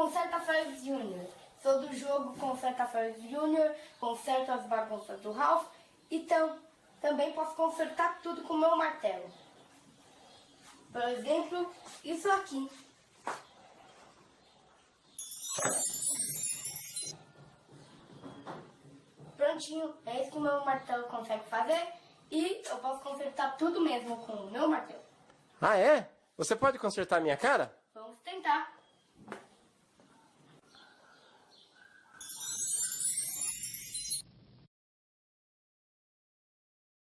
Conserta Férias Júnior. Sou do jogo Conserta Férias Júnior, conserto as bagunças do Ralph e também posso consertar tudo com o meu martelo. Por exemplo, isso aqui. Prontinho, é isso que o meu martelo consegue fazer e eu posso consertar tudo mesmo com o meu martelo. Ah, é? Você pode consertar a minha cara? Vamos tentar.